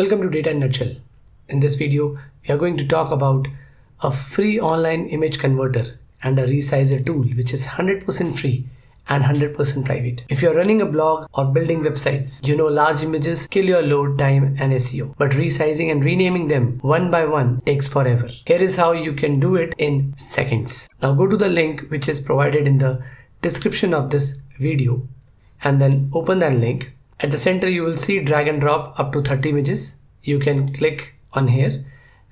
Welcome to Data in Nutshell. In this video, we are going to talk about a free online image converter and a resizer tool which is 100% free and 100% private. If you're running a blog or building websites, you know large images kill your load time and SEO, but resizing and renaming them one by one takes forever. Here is how you can do it in seconds. Now go to the link which is provided in the description of this video and then open that link. At the center you will see drag and drop up to 30 images. You can click on here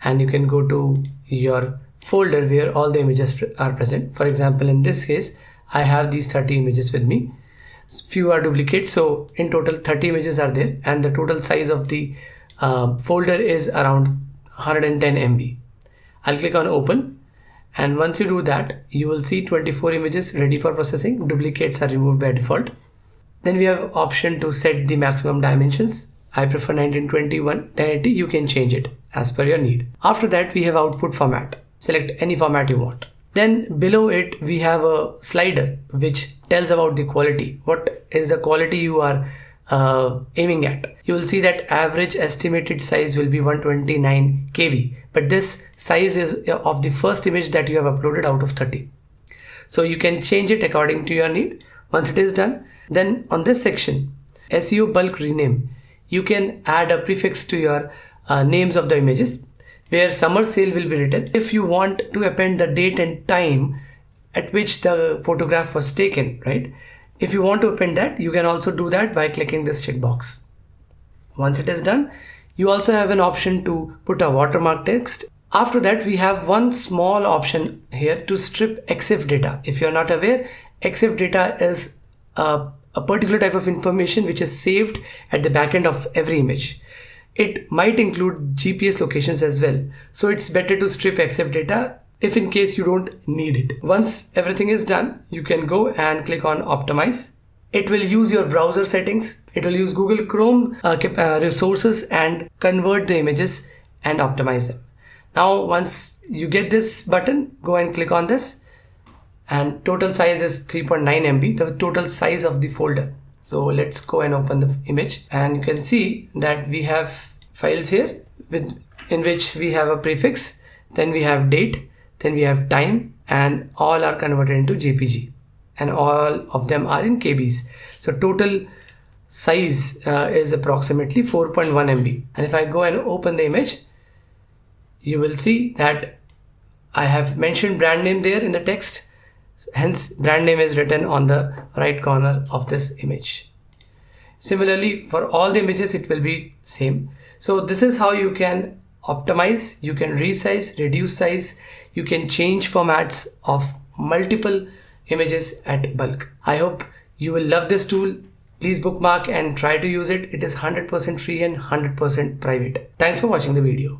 and you can go to your folder where all the images are present. For example, in this case I have these 30 images with me. Few are duplicates, so in total 30 images are there, and the total size of the folder is around 110 MB. I'll click on open, and once you do that you will see 24 images ready for processing. Duplicates are removed by default. Then we have option to set the maximum dimensions. I prefer 1920 1080. You can change it as per your need. After that we have output format. Select any format you want. Then below it we have a slider which tells about the quality. What is the quality you are aiming at? You will see that average estimated size will be 129 KB, but this size is of the first image that you have uploaded out of 30. So you can change it according to your need. Once it is done, then on this section, SEO bulk rename, you can add a prefix to your names of the images, where summer sale will be written. If you want to append the date and time at which the photograph was taken, right? If you want to append that, you can also do that by clicking this checkbox. Once it is done, you also have an option to put a watermark text. After that, we have one small option here to strip EXIF data. If you're not aware, EXIF data is a particular type of information which is saved at the back end of every image. It might include GPS locations as well. So it's better to strip EXIF data if in case you don't need it. Once everything is done, you can go and click on optimize. It will use your browser settings. It will use Google Chrome resources and convert the images and optimize them. Now, once you get this button, go and click on this, and total size is 3.9 MB, the total size of the folder. So let's go and open the image, and you can see that we have files here in which we have a prefix, then we have date, then we have time, and all are converted into JPG, and all of them are in KBs. So total size is approximately 4.1 MB. And if I go and open the image, you will see that I have mentioned brand name there in the text. Hence brand name is written on the right corner of this image. Similarly, for all the images it will be same. So this is how you can optimize, you can resize, reduce size, you can change formats of multiple images at bulk. I hope you will love this tool. Please bookmark and try to use it. It is 100% free and 100% private. Thanks for watching the video.